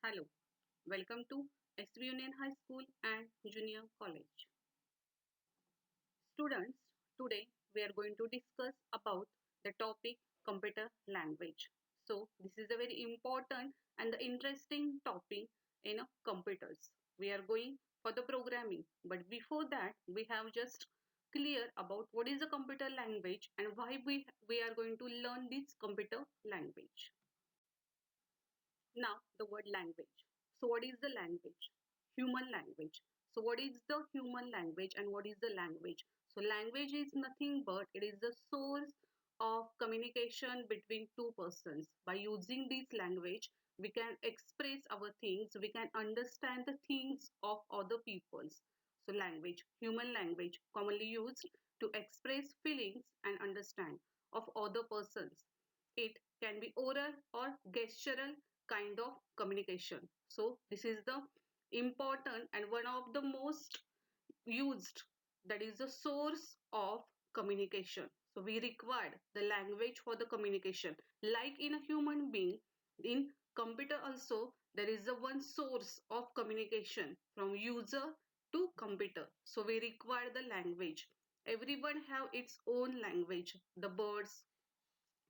Hello, welcome to SB Union High School and Junior College. Students, today we are going to discuss about the topic computer language. So, this is a very important and the interesting topic in computers. We are going for the programming, but before that, we have just clear about what is a computer language and why we are going to learn this computer language. Now, the word language. So, what is the language? Human language. So, what is the human language and what is the language? So, language is nothing but it is the source of communication between two persons. By using this language, we can express our things, we can understand the things of other peoples. So, language, human language, commonly used to express feelings and understand of other persons. It can be oral or gestural kind of communication. So this is the important and one of the most used, that is the source of communication. So we require the language for the communication. Like in a human being, in computer also there is a one source of communication from user to computer. So we require the language. Everyone have its own language. The birds,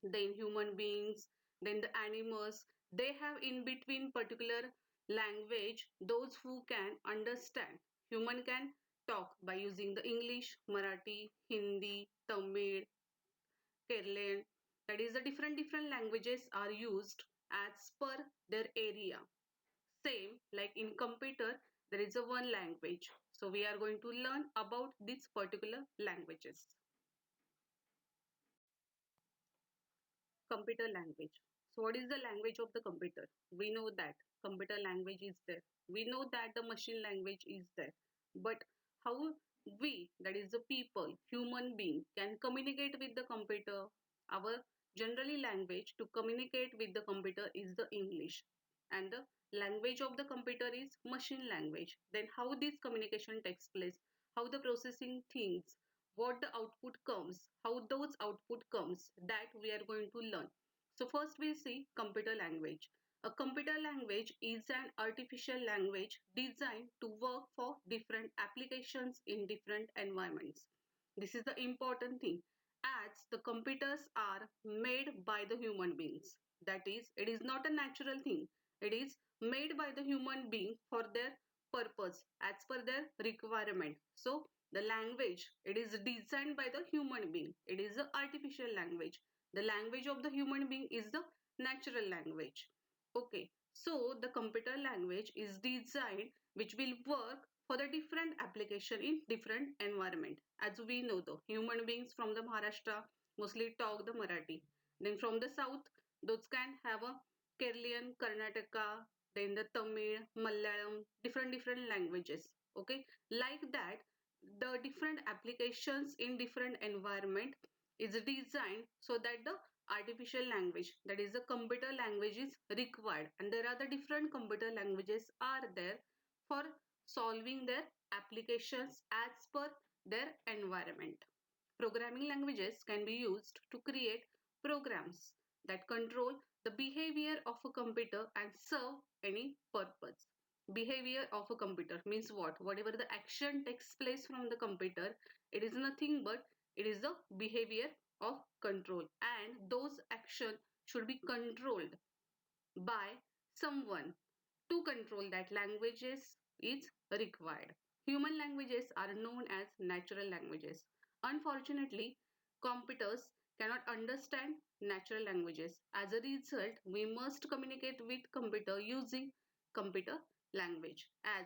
then human beings, then the animals, they have in between particular language those who can understand. Human can talk by using the English, Marathi, Hindi, Tamil, Kerala. That is the different languages are used as per their area. Same like in computer, there is a one language. So we are going to learn about these particular languages. Computer language. So what is the language of the computer? We know that computer language is there. We know that the machine language is there. But how we, that is the people, human being, can communicate with the computer? Our generally language to communicate with the computer is the English. And the language of the computer is machine language. Then how this communication takes place, how the processing things, what the output comes, how those output comes, that we are going to learn. So first we see computer language. A computer language is an artificial language designed to work for different applications in different environments. This is the important thing, as the computers are made by the human beings. That is, it is not a natural thing. It is made by the human being for their purpose, as per their requirement. So, the language, it is designed by the human being. It is the artificial language. The language of the human being is the natural language. Okay, so the computer language is designed which will work for the different application in different environment. As we know, the human beings from the Maharashtra mostly talk the Marathi. Then from the south, those can have a Kerala, Karnataka, then the Tamil, Malayalam, different languages. Okay, like that, the different applications in different environment is designed so that the artificial language, that is the computer language, is required, and there are the different computer languages are there for solving their applications as per their environment. Programming languages can be used to create programs that control the behavior of a computer and serve any purpose. Behavior of a computer means what? Whatever the action takes place from the computer, it is nothing but it is the behavior of control, and those action should be controlled by someone. To control that languages is required. Human languages are known as natural languages. Unfortunately, computers cannot understand natural languages. As a result, we must communicate with computer using computer language, as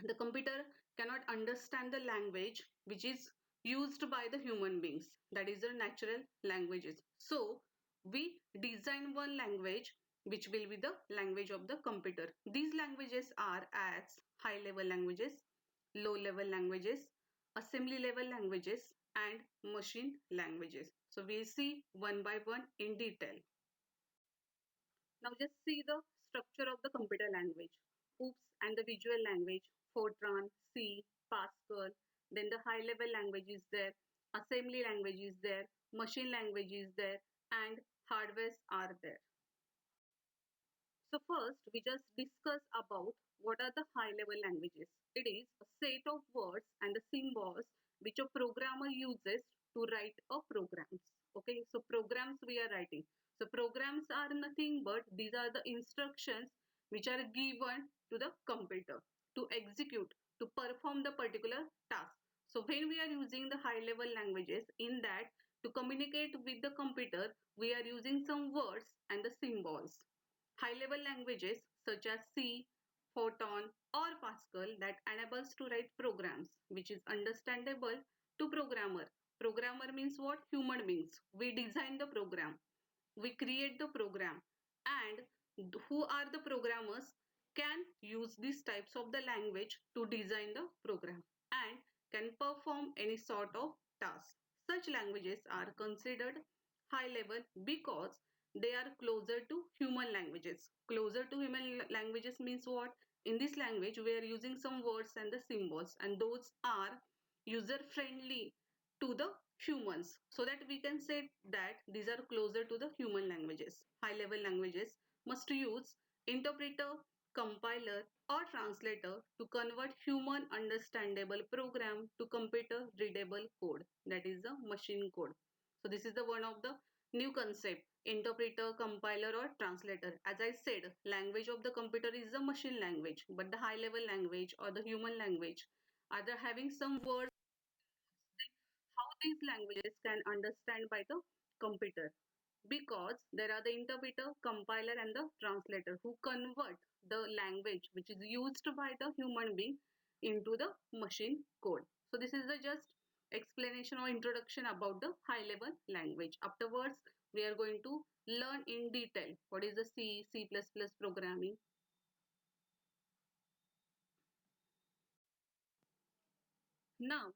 the computer cannot understand the language which is used by the human beings, that is the natural languages. So we design one language which will be the language of the computer. These languages are as high level languages, low level languages, assembly level languages, and machine languages. So we'll see one by one in detail. Now just see the structure of the computer language. OOPS and the visual language, Fortran, C, Pascal, then the high level language is there, assembly language is there, machine language is there, and hardwares are there. So first, we just discuss about what are the high-level languages. It is a set of words and the symbols which a programmer uses to write a programs. Okay, so programs we are writing. So programs are nothing but these are the instructions which are given to the computer to execute, to perform the particular task. So when we are using the high-level languages, in that to communicate with the computer, we are using some words and the symbols. High-level languages such as C, Fortran or Pascal that enables to write programs which is understandable to programmer. Programmer means what? Human beings. We design the program, we create the program, and who are the programmers can use these types of the language to design the program and can perform any sort of task. Such languages are considered high level because they are closer to human languages. Closer to human languages means what? In this language we are using some words and the symbols, and those are user friendly to the humans, so that we can say that these are closer to the human languages. High level languages must use interpreter, compiler or translator to convert human understandable program to computer readable code, that is the machine code. So this is the one of the new concept, interpreter, compiler or translator. As I said, language of the computer is the machine language, but the high level language or the human language are the having some words, how these languages can understand by the computer, because there are the interpreter, compiler and the translator who convert the language which is used by the human being into the machine code. So this is the just explanation or introduction about the high level language. Afterwards we are going to learn in detail what is the C++ programming. Now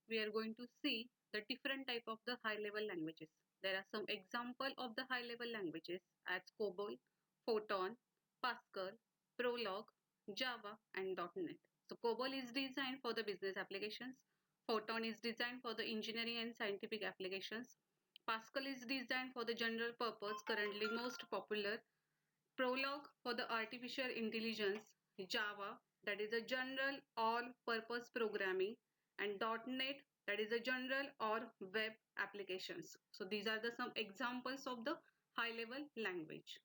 we are going to see the different type of the high level languages. There are some example of the high level languages as COBOL, Photon, Pascal, Prolog, Java and .NET. So COBOL is designed for the business applications. Photon is designed for the engineering and scientific applications. Pascal is designed for the general purpose, currently most popular. Prolog for the artificial intelligence, Java that is a general all-purpose programming, and .NET that is a general or web applications. So these are the some examples of the high-level language.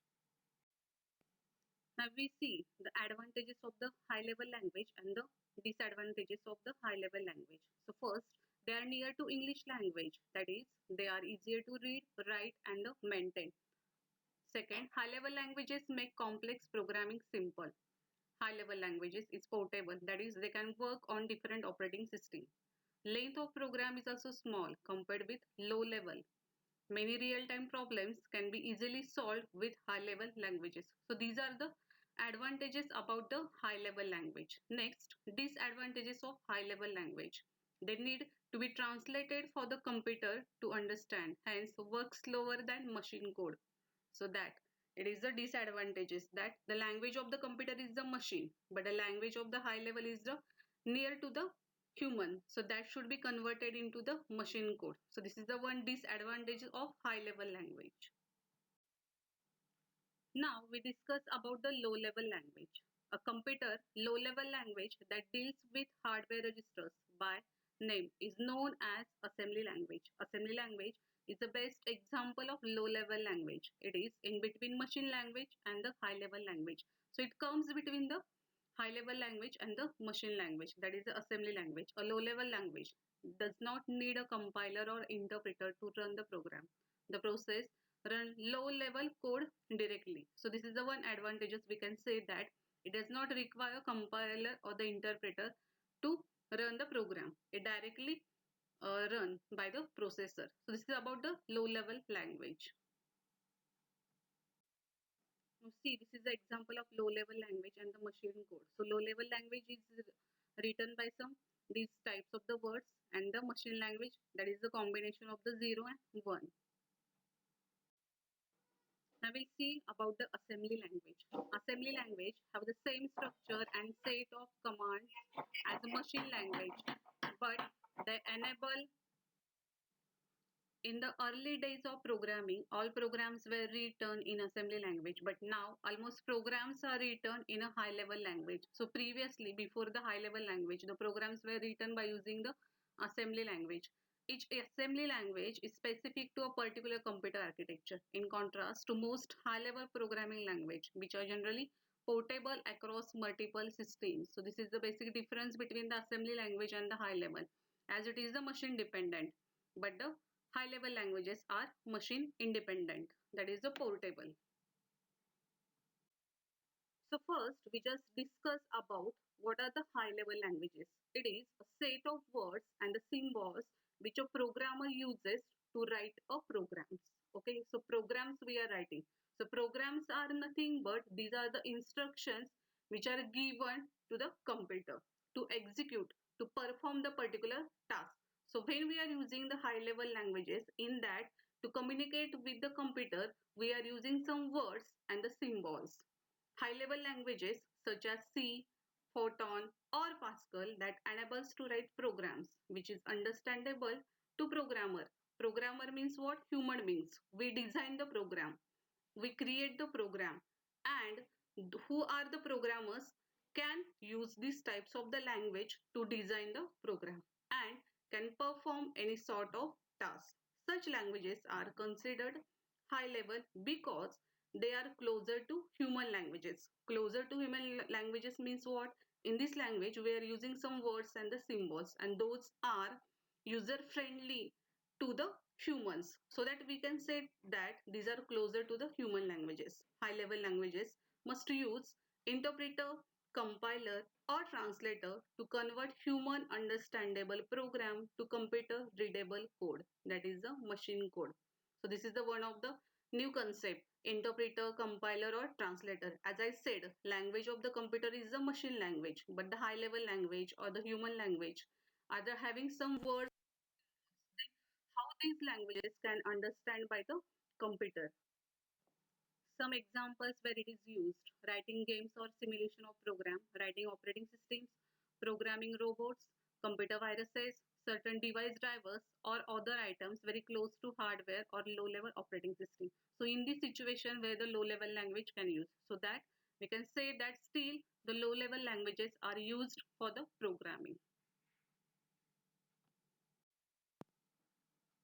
Now we see the advantages of the high-level language and the disadvantages of the high-level language. So first, they are near to English language, that is, they are easier to read, write and maintain. Second, high-level languages make complex programming simple. High-level languages is portable, that is, they can work on different operating systems. Length of program is also small compared with low-level. Many real-time problems can be easily solved with high-level languages. So these are the advantages about the high-level language. Next, disadvantages of high-level language. They need to be translated for the computer to understand, hence work slower than machine code. So that it is the disadvantages, that the language of the computer is the machine, but the language of the high level is the near to the human, so that should be converted into the machine code. So this is the one disadvantage of high level language. Now we discuss about the low level language. A computer low level language that deals with hardware registers by name is known as assembly language. Assembly language is the best example of low level language. It is in between machine language and the high level language. So it comes between the high level language and the machine language, that is the assembly language. A low level language does not need a compiler or interpreter to run the program. The process run low level code directly. So this is the one advantages, we can say that it does not require compiler or the interpreter to run the program. It directly run by the processor. So this is about the low level language. Now see, this is the example of low level language and the machine code. So low level language is written by some these types of the words, and the machine language, that is the combination of the 0 and 1. Now we'll see about the assembly language. Assembly language have the same structure and set of commands as a machine language, but they enable In the early days of programming, all programs were written in assembly language, but now almost programs are written in a high level language. So previously, before the high level language, the programs were written by using the assembly language. Each assembly language is specific to a particular computer architecture, in contrast to most high level programming language, which are generally portable across multiple systems. So this is the basic difference between the assembly language and the high level, as it is the machine dependent, but the high level languages are machine independent, that is the portable. So first we just discuss about what are the high level languages. It is a set of words and the symbols which a programmer uses to write a programs. Okay, so programs we are writing. So programs are nothing but these are the instructions which are given to the computer to execute, to perform the particular task. So when we are using the high level languages, in that to communicate with the computer we are using some words and the symbols. High level languages such as C, Fortran or Pascal that enables to write programs which is understandable to programmer. Programmer means what? Human beings. We design the program, we create the program, and who are the programmers can use these types of the language to design the program and can perform any sort of task. Such languages are considered high level because they are closer to human languages. Closer to human languages means what? In this language we are using some words and the symbols, and those are user friendly to the humans, so that we can say that these are closer to the human languages. High level languages must use interpreter, compiler or translator to convert human understandable program to computer readable code, that is the machine code. So this is the one of the new concept, interpreter, compiler or translator. As I said, language of the computer is the machine language, but the high level language or the human language either having some words, how these languages can understand by the computer. Some examples where it is used: writing games or simulation of program, writing operating systems, programming robots, computer viruses, certain device drivers or other items very close to hardware or low level operating system. So in this situation where the low level language can use, so that we can say that still the low level languages are used for the programming.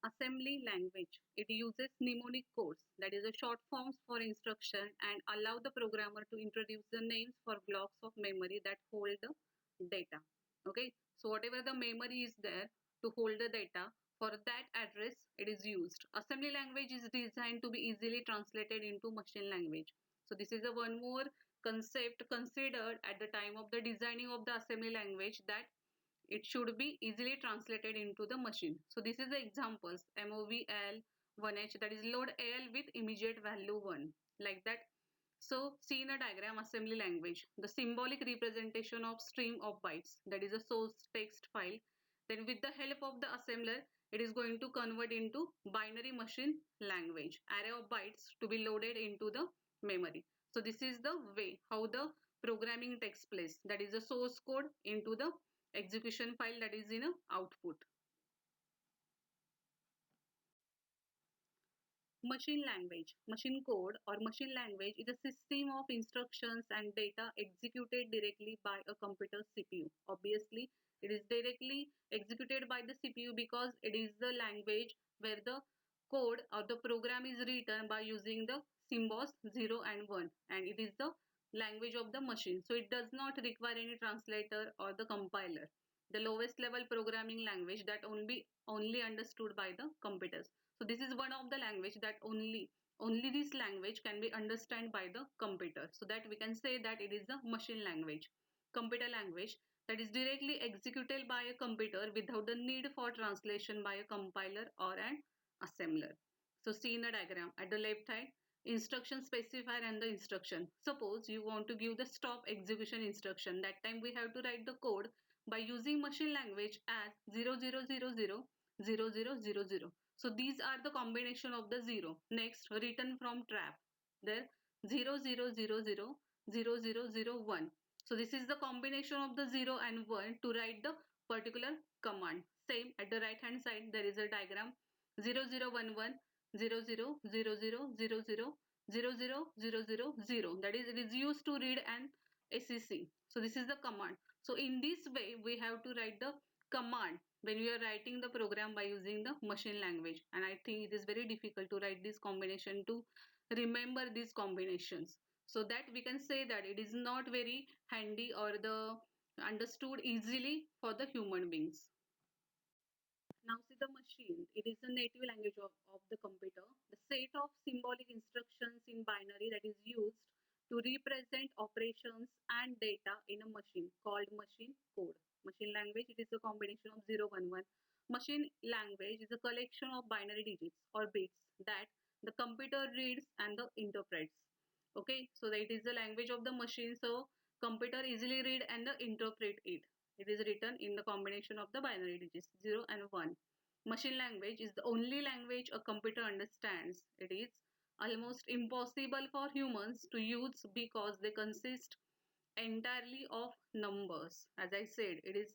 Assembly language. It uses mnemonic codes, that is a short forms for instruction, and allow the programmer to introduce the names for blocks of memory that hold the data. Okay, so whatever the memory is there to hold the data, for that address it is used. Assembly language is designed to be easily translated into machine language. So this is a one more concept considered at the time of the designing of the assembly language, that it should be easily translated into the machine. So this is the examples: MOVL 1H, that is load AL with immediate value 1, like that. So see in a diagram assembly language, the symbolic representation of stream of bytes, that is a source text file. Then with the help of the assembler, it is going to convert into binary machine language, array of bytes to be loaded into the memory. So this is the way how the programming takes place, that is the source code into the execution file, that is in a output. Machine language, machine code or machine language is a system of instructions and data executed directly by a computer CPU. Obviously, it is directly executed by the CPU because it is the language where the code or the program is written by using the symbols 0 and 1, and it is the language of the machine. So it does not require any translator or the compiler. The lowest level programming language that only understood by the computers. So this is one of the language that only this language can be understood by the computer. So that we can say that it is the machine language, computer language, that is directly executed by a computer without the need for translation by a compiler or an assembler. So see in the diagram at the left side, instruction specifier and the instruction. Suppose you want to give the stop execution instruction. That time we have to write the code by using machine language as 00000000. So these are the combination of the 0. Next, written from trap. There 00000001. So this is the combination of the 0 and 1 to write the particular command. Same at the right hand side there is a diagram 0011 0000000000. That is, it is used to read an SEC. So this is the command. So in this way, we have to write the command when we are writing the program by using the machine language. And I think it is very difficult to write this combination, to remember these combinations. So that we can say that it is not very handy or the understood easily for the human beings. Now see the machine. It is the native language of the computer. The set of symbolic instructions in binary that is used to represent operations and data in a machine called machine code. Machine language, it is a combination of 0, 1, 1. Machine language is a collection of binary digits or bits that the computer reads and the interprets. Okay, so that it is the language of the machine. So computer easily read and interpret it. It is written in the combination of the binary digits 0 and 1. Machine language is the only language a computer understands. It is almost impossible for humans to use because they consist entirely of numbers. As I said, it is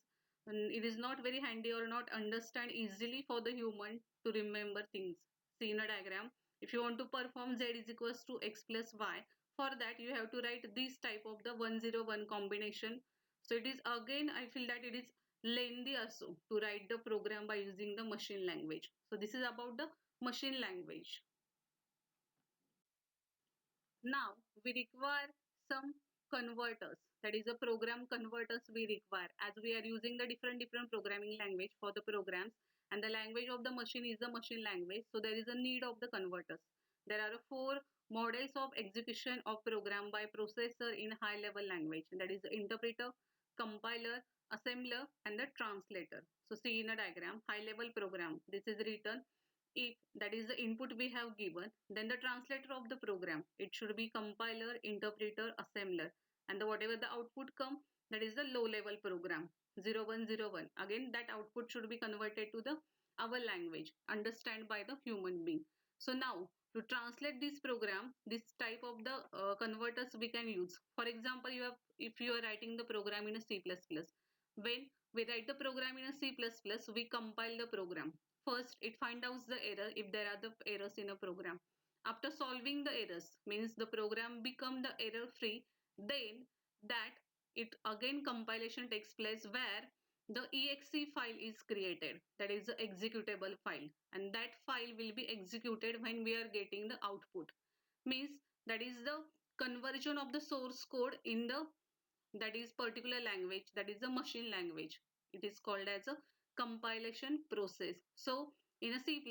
not very handy or not understand easily for the human to remember things. See in a diagram, if you want to perform z is equals to x plus y, for that you have to write this type of the 101 combination. So it is again, I feel that it is lengthy also to write the program by using the machine language. So this is about the machine language. Now we require some converters. That is a program converters we require, as we are using the different programming language for the programs, and the language of the machine is the machine language. So there is a need of the converters. There are four models of execution of program by processor in high level language. That is the interpreter, compiler, assembler and the translator. So see in a diagram, high level program. This is written, if that is the input we have given, then the translator of the program, it should be compiler, interpreter, assembler, and the whatever the output come, that is the low level program 0101. Again that output should be converted to the our language understand by the human being. So now to translate this program, this type of the converters we can use. For example, you have, if you are writing the program in a C++, when we write the program in a C++, we compile the program. First, it finds out the error if there are the errors in a program. After solving the errors, means the program become the error free. Then that it again compilation takes place where the exe file is created. That is the executable file, and that file will be executed when we are getting the output. Means that is the conversion of the source code in the that is particular language, that is the machine language. It is called as a compilation process. So in a C++,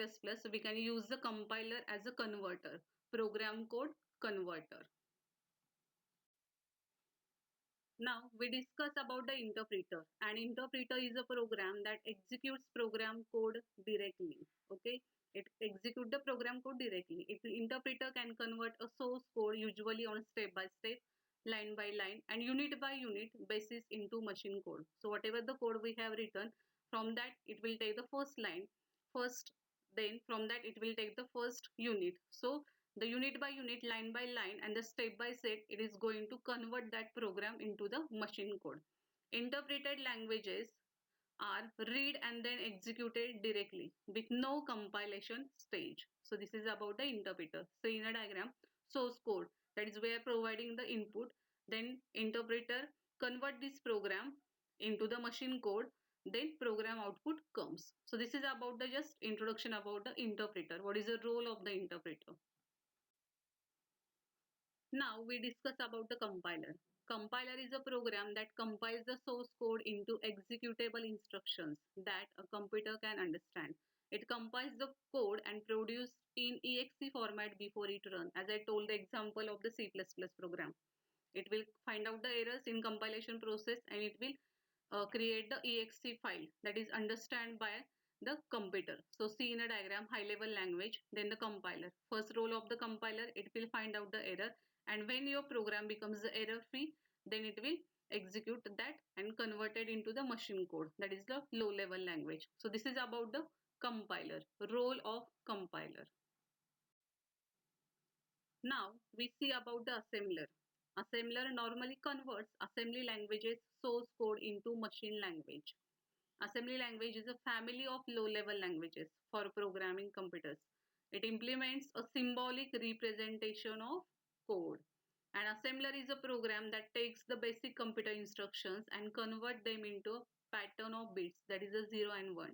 we can use the compiler as a converter, program code converter. Now we discuss about the interpreter. An interpreter is a program that executes program code directly. Okay, it executes the program code directly. If the interpreter can convert a source code usually on step by step, line by line, and unit by unit basis into machine code. So whatever the code we have written, from that it will take the first line, first, then from that it will take the first unit. So the unit by unit, line by line, and the step by step, it is going to convert that program into the machine code. Interpreted languages are read and then executed directly with no compilation stage. So this is about the interpreter. So in a diagram, source code, that is where providing the input, then interpreter convert this program into the machine code, then program output comes. So this is about the just introduction about the interpreter. What is the role of the interpreter? Now we discuss about the compiler. Compiler is a program that compiles the source code into executable instructions that a computer can understand. It compiles the code and produces in exe format before it runs. As I told the example of the C++ program. It will find out the errors in compilation process and it will create the exe file that is understand by the computer. So see in a diagram, high level language, then the compiler. First role of the compiler, it will find out the error, and when your program becomes error free, then it will execute that and convert it into the machine code. That is the low level language. So this is about the compiler, role of compiler. Now we see about the assembler. Assembler normally converts assembly language's source code into machine language. Assembly language is a family of low-level languages for programming computers. It implements a symbolic representation of code. An assembler is a program that takes the basic computer instructions and convert them into a pattern of bits, that is a 0 and 1,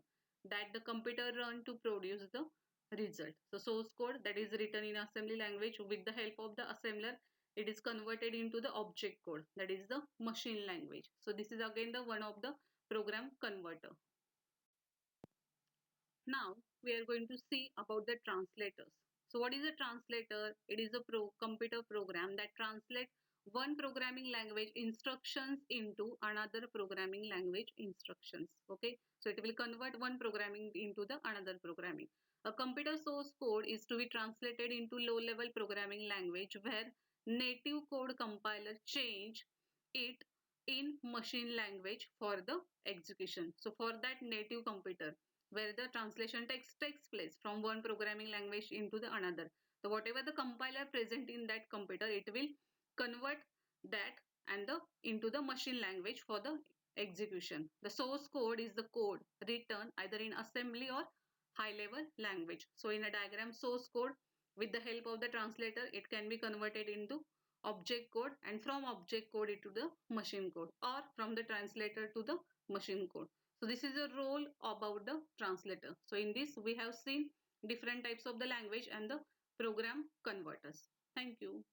that the computer run to produce the result. So source code that is written in assembly language, with the help of the assembler, it is converted into the object code, that is the machine language. So this is again the one of the program converter. Now we are going to see about the translators. So what is a translator? It is a computer program that translates one programming language instructions into another programming language instructions. Okay, so it will convert one programming into the another programming. A computer source code is to be translated into low level programming language where native code compiler change it in machine language for the execution. So for that native computer, where the translation takes place from one programming language into the another. So whatever the compiler present in that computer, it will convert that and the into the machine language for the execution. The source code is the code written either in assembly or high level language. So in a diagram, source code with the help of the translator, it can be converted into object code, and from object code into the machine code, or from the translator to the machine code. So this is a role about the translator. So in this we have seen different types of the language and the program converters. Thank you.